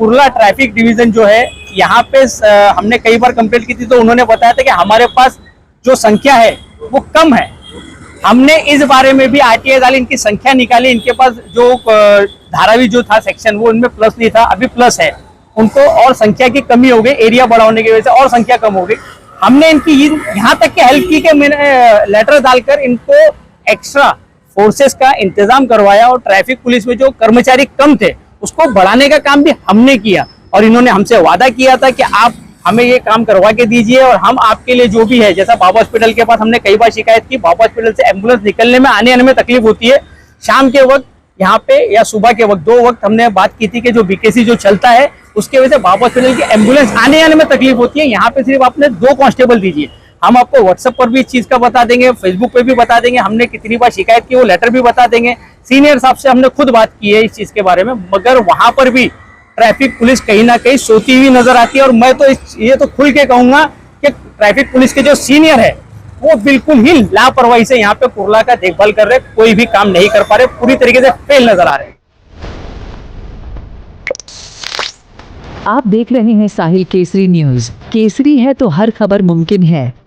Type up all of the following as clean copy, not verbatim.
Kurla traffic division जो है यहाँ पे हमने कई बार कंप्लेंट की थी, तो उन्होंने बताया था कि हमारे पास जो संख्या है वो कम है। हमने इस बारे में भी आरटीआई डाली, इनकी संख्या निकाली, इनके पास जो धारावी जो था सेक्शन वो उनमें प्लस नहीं था, अभी प्लस है। उनको और संख्या की कमी हो गई, एरिया बढ़ाने की वजह से और संख्या कम हो गई। हमने इनकी यहाँ तक के हेल्प की कि मैंने लेटर डालकर इनको एक्स्ट्रा फोर्सेस का इंतजाम करवाया और ट्रैफिक पुलिस में जो कर्मचारी कम थे उसको बढ़ाने का काम भी हमने किया। और इन्होंने हमसे वादा किया था कि आप हमें ये काम करवा के दीजिए और हम आपके लिए जो भी है, जैसा बाबा हॉस्पिटल के पास हमने कई बार शिकायत की, बाबा हॉस्पिटल से एम्बुलेंस निकलने में आने में तकलीफ होती है। शाम के वक्त यहाँ पे या सुबह के वक्त, 2 वक्त हमने बात की थी कि जो बीकेसी जो चलता है उसके वजह से बाबा हॉस्पिटल की एम्बुलेंस आने में तकलीफ होती है। यहाँ पे सिर्फ आपने 2 कांस्टेबल दीजिए। हम आपको व्हाट्सएप पर भी इस चीज का बता देंगे, फेसबुक पे भी बता देंगे, हमने कितनी बार शिकायत की वो लेटर भी बता देंगे। सीनियर साहब से हमने खुद बात की है इस चीज के बारे में, मगर वहां पर भी ट्रैफिक पुलिस कहीं ना कहीं सोती हुई नजर आती है। और मैं तो ये तो खुल के कहूंगा कि ट्रैफिक पुलिस के जो सीनियर है वो बिल्कुल ही लापरवाही से यहाँ पे कुर्ला का देखभाल कर रहे, कोई भी काम नहीं कर पा रहे, पूरी तरीके से फेल नजर आ रहे हैं। आप देख रहे हैं साहिल केसरी न्यूज। केसरी है तो हर खबर मुमकिन है।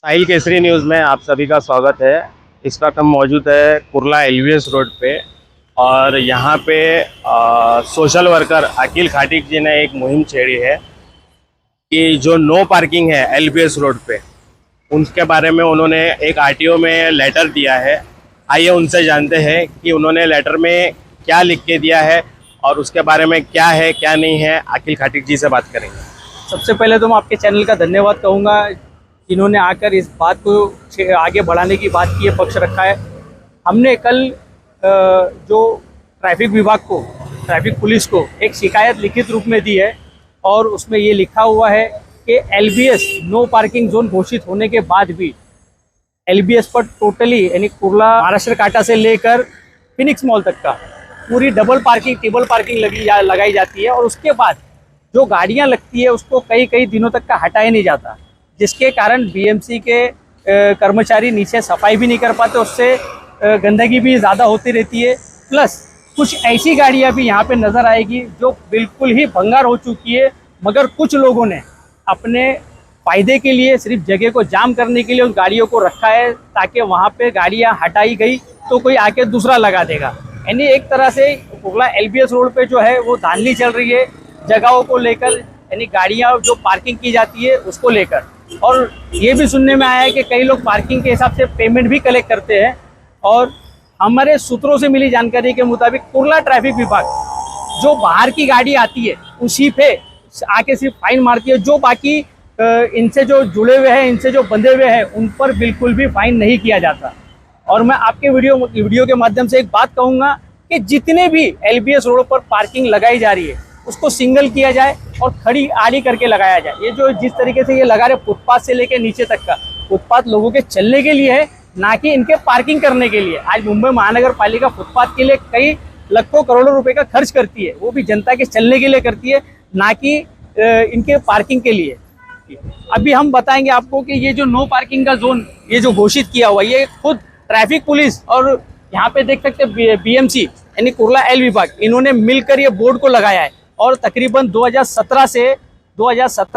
साहिल केसरी न्यूज़ में आप सभी का स्वागत है। इस वक्त हम मौजूद है कुर्ला एलवीएस रोड पे और यहाँ पे सोशल वर्कर अखिल खाटिक जी ने एक मुहिम छेड़ी है कि जो नो पार्किंग है एलवीएस रोड पे, उनके बारे में उन्होंने एक आरटीओ में लेटर दिया है। आइए उनसे जानते हैं कि उन्होंने लेटर में क्या लिख के दिया है और उसके बारे में क्या है क्या नहीं है। अखिल खाटिक जी से बात करेंगे। सबसे पहले तो मैं आपके चैनल का धन्यवाद कहूँगा, जिन्होंने आकर इस बात को आगे बढ़ाने की बात की है, पक्ष रखा है। हमने कल जो ट्रैफिक विभाग को, ट्रैफिक पुलिस को एक शिकायत लिखित रूप में दी है और उसमें ये लिखा हुआ है कि एलबीएस नो पार्किंग जोन घोषित होने के बाद भी एलबीएस पर टोटली यानी कुर्ला महाराष्ट्र कांटा से लेकर फिनिक्स मॉल तक का पूरी डबल पार्किंग, ट्रिपल पार्किंग लगाई जाती है और उसके बाद जो गाड़ियाँ लगती है उसको कई दिनों तक का हटाया नहीं जाता, जिसके कारण बीएमसी के कर्मचारी नीचे सफाई भी नहीं कर पाते, उससे गंदगी भी ज़्यादा होती रहती है। प्लस कुछ ऐसी गाड़ियाँ भी यहाँ पे नज़र आएगी जो बिल्कुल ही भंगार हो चुकी है, मगर कुछ लोगों ने अपने फ़ायदे के लिए, सिर्फ जगह को जाम करने के लिए उन गाड़ियों को रखा है ताकि वहाँ पे गाड़ियाँ हटाई गई तो कोई आके दूसरा लगा देगा। यानी एक तरह से कुर्ला एलबीएस रोड पे जो है वो धांधली चल रही है जगहों को लेकर, यानी गाड़ियाँ जो पार्किंग की जाती है उसको लेकर। और ये भी सुनने में आया है कि कई लोग पार्किंग के हिसाब से पेमेंट भी कलेक्ट करते हैं। और हमारे सूत्रों से मिली जानकारी के मुताबिक कुर्ला ट्रैफिक विभाग जो बाहर की गाड़ी आती है उसी पे आके सिर्फ फाइन मारती है, जो बाकी इनसे जो जुड़े हुए हैं, इनसे जो बंधे हुए हैं, उन पर बिल्कुल भी फाइन नहीं किया जाता। और मैं आपके वीडियो के माध्यम से एक बात कहूँगा कि जितने भी एलबीएस रोड पर पार्किंग लगाई जा रही है उसको सिंगल किया जाए और खड़ी आड़ी करके लगाया जाए। ये जो जिस तरीके से ये लगा रहे फुटपाथ से लेके नीचे तक का, फुटपाथ लोगों के चलने के लिए है, ना कि इनके पार्किंग करने के लिए। आज मुंबई महानगर पालिका फुटपाथ के लिए कई लाखों करोड़ों रुपए का खर्च करती है, वो भी जनता के चलने के लिए करती है, ना कि इनके पार्किंग के लिए। अभी हम बताएंगे आपको कि ये जो नो पार्किंग का जोन ये जो घोषित किया हुआ, ये खुद ट्रैफिक पुलिस और यहाँ पे देख सकते बीएमसी यानी कुर्ला एल विभाग, इन्होंने मिलकर ये बोर्ड को लगाया है। और तकरीबन 2017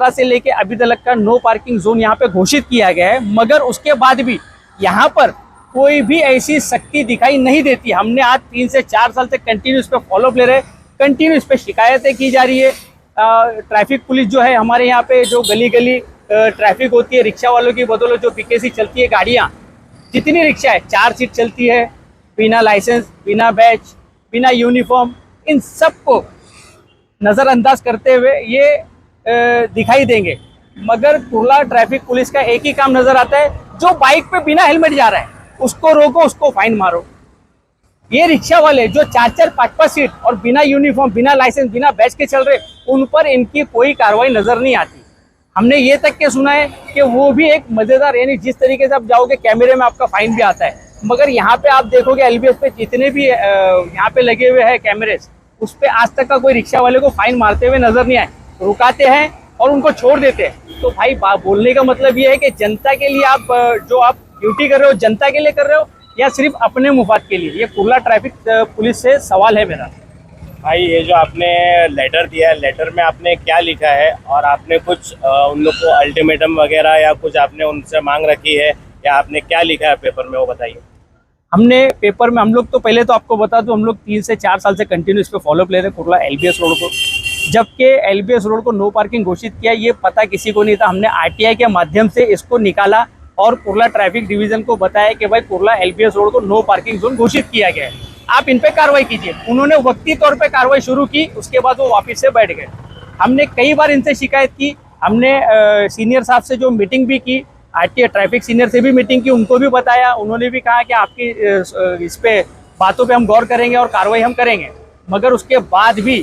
से लेके अभी तक का नो पार्किंग जोन यहाँ पे घोषित किया गया है, मगर उसके बाद भी यहाँ पर कोई भी ऐसी सख्ती दिखाई नहीं देती। हमने आज 3 से 4 साल से कंटिन्यू इस पर फॉलोअप ले रहे, कंटिन्यू इस पर शिकायतें की जा रही है। ट्रैफिक पुलिस जो है हमारे यहाँ पे जो गली ट्रैफिक होती है, रिक्शा वालों की बदौलत जो बीकेसी चलती है गाड़ियाँ, जितनी रिक्शा है 4 सीट चलती है, बिना लाइसेंस, बिना बैच, बिना यूनिफॉर्म, इन सबको नज़रअंदाज करते हुए ये दिखाई देंगे। मगर कुर्ला ट्रैफिक पुलिस का एक ही काम नजर आता है, जो बाइक पे बिना हेलमेट जा रहा है उसको रोको, उसको फाइन मारो। ये रिक्शा वाले जो 4-4, 5-5 सीट और बिना यूनिफॉर्म, बिना लाइसेंस, बिना बैच के चल रहे, उन पर इनकी कोई कार्रवाई नजर नहीं आती। हमने ये तक के सुना है कि वो भी एक मज़ेदार, यानी जिस तरीके से आप जाओगे कैमरे में आपका फाइन भी आता है, मगर यहाँ पे आप देखोगे एलबीएस पे जितने भी यहाँ पे लगे हुए हैं कैमरे, उस पर आज तक का कोई रिक्शा वाले को फाइन मारते हुए नजर नहीं आए। रुकाते हैं और उनको छोड़ देते हैं। तो भाई बोलने का मतलब ये है कि जनता के लिए आप जो आप ड्यूटी कर रहे हो जनता के लिए कर रहे हो या सिर्फ अपने मुफाद के लिए, ये कुर्ला ट्रैफिक पुलिस से सवाल है मेरा। भाई ये जो आपने लेटर दिया है, लेटर में आपने क्या लिखा है और आपने कुछ उन लोग को अल्टीमेटम वगैरह या कुछ आपने उनसे मांग रखी है या आपने क्या लिखा है पेपर में, वो बताइए। हमने पेपर में, हम लोग तो पहले तो आपको बता दूं, हम लोग 3 से 4 साल से कंटिन्यू इस पे फॉलोअप ले रहे हैं कुर्ला एलबीएस रोड को। जबकि एलबीएस रोड को नो पार्किंग घोषित किया, ये पता किसी को नहीं था। हमने आरटीआई के माध्यम से इसको निकाला और कुर्ला ट्रैफिक डिवीजन को बताया कि भाई कुर्ला एलबीएस रोड को नो पार्किंग जोन घोषित किया गया है, आप इन पे कार्रवाई कीजिए। उन्होंने वक्ती तौर पे कार्रवाई शुरू की, उसके बाद वो वापस से बैठ गए। हमने कई बार इनसे शिकायत की, हमने सीनियर साहब से जो मीटिंग भी की, आरटीआई ट्रैफिक सीनियर से भी मीटिंग की, उनको भी बताया। उन्होंने भी कहा कि आपकी इस पे बातों पे हम गौर करेंगे और कार्रवाई हम करेंगे। मगर उसके बाद भी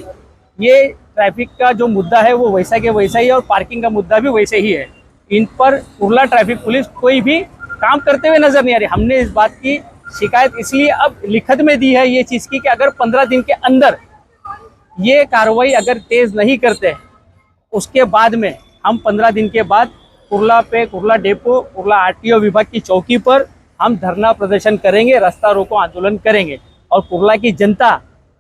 ये ट्रैफिक का जो मुद्दा है वो वैसा के वैसा ही है और पार्किंग का मुद्दा भी वैसे ही है। इन पर कुर्ला ट्रैफिक पुलिस कोई भी काम करते हुए नजर नहीं आ रही। हमने इस बात की शिकायत इसलिए अब लिखित में दी है ये चीज़ की कि अगर 15 दिन के अंदर ये कार्रवाई अगर तेज नहीं करते, उसके बाद में हम 15 दिन के बाद कुर्ला पे, कुर्ला डेपो, कुर्ला आरटीओ विभाग की चौकी पर हम धरना प्रदर्शन करेंगे, रास्ता रोको आंदोलन करेंगे। और कुर्ला की जनता,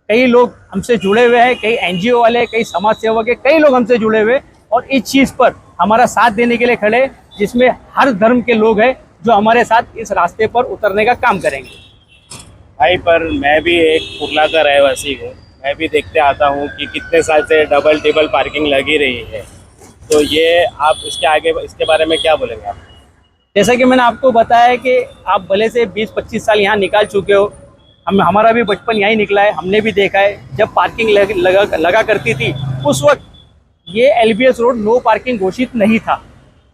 कई लोग हमसे जुड़े हुए हैं, कई एनजीओ वाले, कई समाज सेवक है, कई लोग हमसे जुड़े हुए और इस चीज़ पर हमारा साथ देने के लिए खड़े, जिसमें हर धर्म के लोग हैं जो हमारे साथ इस रास्ते पर उतरने का काम करेंगे। भाई पर मैं भी एक कुर्ला का रहवासी हूँ, मैं भी देखते आता हूँ कि कितने साल से डबल टेबल पार्किंग लगी रही है। तो ये आप इसके आगे इसके बारे में क्या बोलेंगे आप? जैसा कि मैंने आपको बताया कि आप भले से 20-25 साल यहाँ निकाल चुके हो, हमारा भी बचपन यहीं निकला है, हमने भी देखा है जब पार्किंग लगा करती थी उस वक्त ये एलबीएस रोड नो पार्किंग घोषित नहीं था।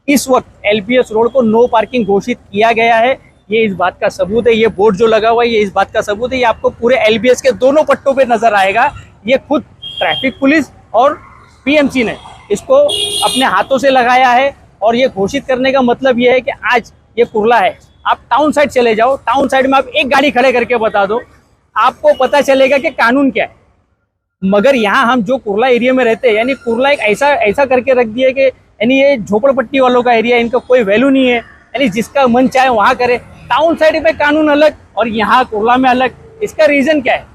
इस वक्त एलबीएस रोड को नो पार्किंग घोषित किया गया है, ये इस बात का सबूत है। ये बोर्ड जो लगा हुआ है ये इस बात का सबूत है। ये आपको पूरे एलबीएस के दोनों पट्टों पे नजर आएगा। ये खुद ट्रैफिक पुलिस और पीएमसी ने इसको अपने हाथों से लगाया है और ये घोषित करने का मतलब ये है कि आज ये कुर्ला है। आप टाउन साइड चले जाओ, टाउन साइड में आप एक गाड़ी खड़े करके बता दो, आपको पता चलेगा कि कानून क्या है। मगर यहाँ हम जो कुर्ला एरिया में रहते हैं, यानी कुर्ला एक ऐसा करके रख दिया कि यानी ये झोपड़पट्टी वालों का एरिया, इनका कोई वैल्यू नहीं है, यानी जिसका मन चाहे वहाँ करे। टाउन साइड में कानून अलग और यहाँ कुर्ला में अलग। इसका रीजन क्या है?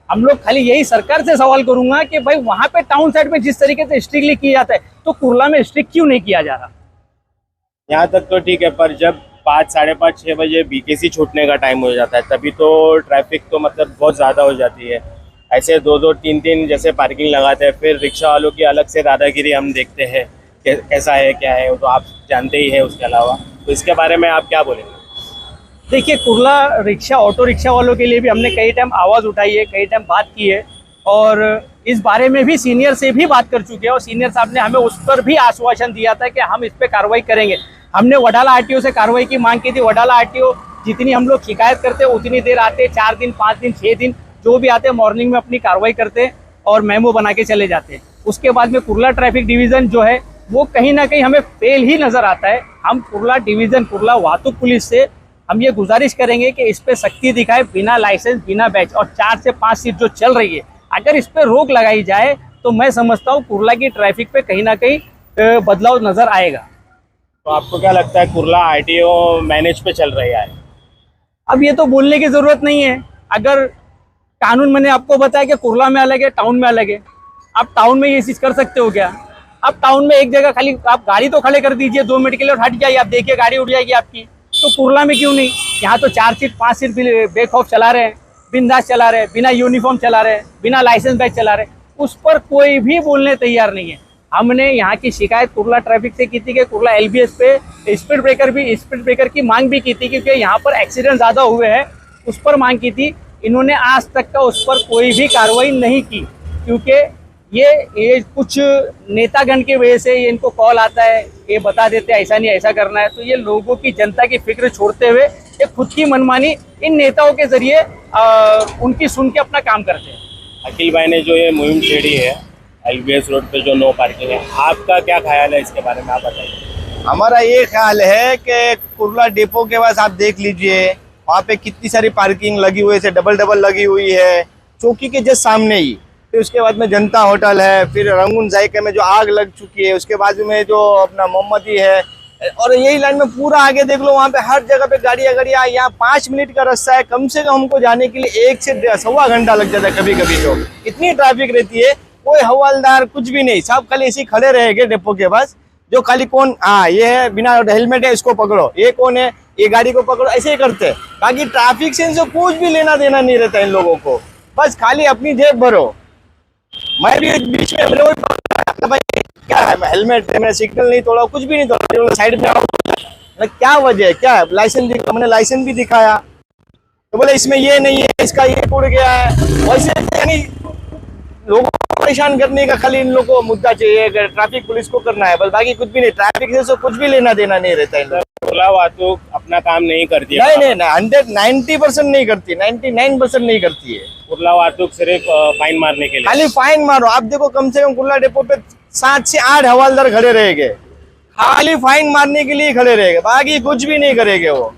हम लोग खाली यही सरकार से सवाल करूंगा कि भाई वहाँ पे टाउन साइड में जिस तरीके से स्ट्रिक्टली किया जाता है तो कुर्ला में स्ट्रिक्ट क्यों नहीं किया जा रहा? यहाँ तक तो ठीक है, पर जब 5, 5:30, 6 बजे बीकेसी छूटने का टाइम हो जाता है तभी तो ट्रैफिक तो मतलब बहुत ज़्यादा हो जाती है। ऐसे 2-2, 3-3 जैसे पार्किंग लगाते हैं, फिर रिक्शा वालों की अलग से दादागिरी हम देखते हैं कैसा है क्या है, वो तो आप जानते ही हैं। उसके अलावा तो इसके बारे में आप क्या बोलेंगे? देखिए, कुर्ला रिक्शा, ऑटो रिक्शा वालों के लिए भी हमने कई टाइम आवाज़ उठाई है, कई टाइम बात की है और इस बारे में भी सीनियर से भी बात कर चुके हैं और सीनियर साहब ने हमें उस पर भी आश्वासन दिया था कि हम इस पर कार्रवाई करेंगे। हमने वडाला आरटीओ से कार्रवाई की मांग की थी। वडाला आरटीओ जितनी हम लोग शिकायत करते हैं उतनी देर आते, 4 दिन, 5 दिन, 6 दिन जो भी आते हैं, मॉर्निंग में अपनी कार्रवाई करते हैं और मेमो बना के चले जाते हैं। उसके बाद में कुर्ला ट्रैफिक डिवीज़न जो है वो कहीं ना कहीं हमें फेल ही नज़र आता है। हम कुर्ला डिवीज़न, कुर्ला वाहतुक पुलिस से हम ये गुजारिश करेंगे कि इस पर सख्ती दिखाए, बिना लाइसेंस, बिना बैच, और 4 से 5 सीट जो चल रही है अगर इस पर रोक लगाई जाए तो मैं समझता हूँ कुर्ला की ट्रैफिक पे कहीं ना कहीं बदलाव नज़र आएगा। तो आपको क्या लगता है कुर्ला आरटीओ मैनेज पे चल रही है? अब ये तो बोलने की ज़रूरत नहीं है। अगर कानून, मैंने आपको बताया कि कुर्ला में अलग है, टाउन में अलग है। आप टाउन में ये चीज़ कर सकते हो क्या? आप टाउन में एक जगह खाली आप गाड़ी तो खड़े कर दीजिए 2 मिनट के लिए और हट जाइए, आप देखिए गाड़ी उड़ जाएगी आपकी। तो कुर्ला में क्यों नहीं? यहाँ तो 4 सीट 5 सीट बेखौफ चला रहे हैं, बिंदास चला रहे हैं, बिना यूनिफॉर्म चला रहे हैं, बिना लाइसेंस बैच चला रहे हैं। उस पर कोई भी बोलने तैयार नहीं है। हमने यहाँ की शिकायत कुर्ला ट्रैफिक से की थी कि कुर्ला एलबीएस पे स्पीड ब्रेकर की मांग भी की थी क्योंकि यहाँ पर एक्सीडेंट ज़्यादा हुए हैं, उस पर मांग की थी। इन्होंने आज तक का उस पर कोई भी कार्रवाई नहीं की क्योंकि ये कुछ नेतागण की वजह से ये इनको कॉल आता है, ये बता देते हैं ऐसा नहीं ऐसा करना है। तो ये लोगों की, जनता की फिक्र छोड़ते हुए ये खुद की मनमानी इन नेताओं के जरिए उनकी सुन के अपना काम करते हैं। अखिल भाई ने जो ये मुहिम छेड़ी है, एलबीएस रोड पे जो नो पार्किंग है, आपका क्या ख्याल है इसके बारे में, आप बताइए। हमारा ये ख्याल है कि कुर्ला डिपो के पास आप देख लीजिए, वहाँ पे कितनी सारी पार्किंग लगी हुई है, डबल डबल लगी हुई है चौकी के जस्ट सामने ही। फिर उसके बाद में जनता होटल है, फिर रंगून जायके में जो आग लग चुकी है, उसके बाजू में जो अपना मोहम्मदी है, और यही लाइन में पूरा आगे देख लो, वहाँ पे हर जगह पे गाड़ियाँ। यहाँ 5 मिनट का रास्ता है, कम से कम हमको जाने के लिए 1 से 1.25 घंटा लग जाता है कभी कभी। तो इतनी ट्रैफिक रहती है, कोई हवालदार कुछ भी नहीं, सब खाली ऐसे ही खड़े रहेंगे डिपो के पास। जो खाली कौन, हाँ ये है बिना हेलमेट है इसको पकड़ो, ये कौन है ये गाड़ी को पकड़ो, ऐसे ही करते हैं। बाकी ट्रैफिक से इनसे कुछ भी लेना देना नहीं रहता इन लोगों को, बस खाली अपनी जेब भरो। मैं भी बीच में मैंने वही पकड़ा, भाई क्या है, हेलमेट है, मैंने सिग्नल नहीं तोड़ा, कुछ भी नहीं तोड़ा, साइड में आओ। क्या वजह है, क्या है, लाइसेंस दिखा, मैंने लाइसेंस भी दिखाया तो बोले इसमें ये नहीं है, इसका ये टूट गया है। वैसे यानी लोगों को परेशान करने का खाली इन लोगों को मुद्दा चाहिए, ट्रैफिक पुलिस को करना है, बस बाकी कुछ भी नहीं। ट्रैफिक से तो कुछ भी लेना देना नहीं रहता इन लोग। खुला वाहतूक अपना काम नहीं करती है, नहीं 90% नहीं करती, 99% नहीं करती है। खुला वाहतूक सिर्फ फाइन मारने के लिए। खाली फाइन मारो। आप देखो कम से कम कुर्ला डिपो पे 7 से 8 हवालदार खड़े रहेंगे, खाली फाइन मारने के लिए खड़े रहेंगे, बाकी कुछ भी नहीं करेंगे वो।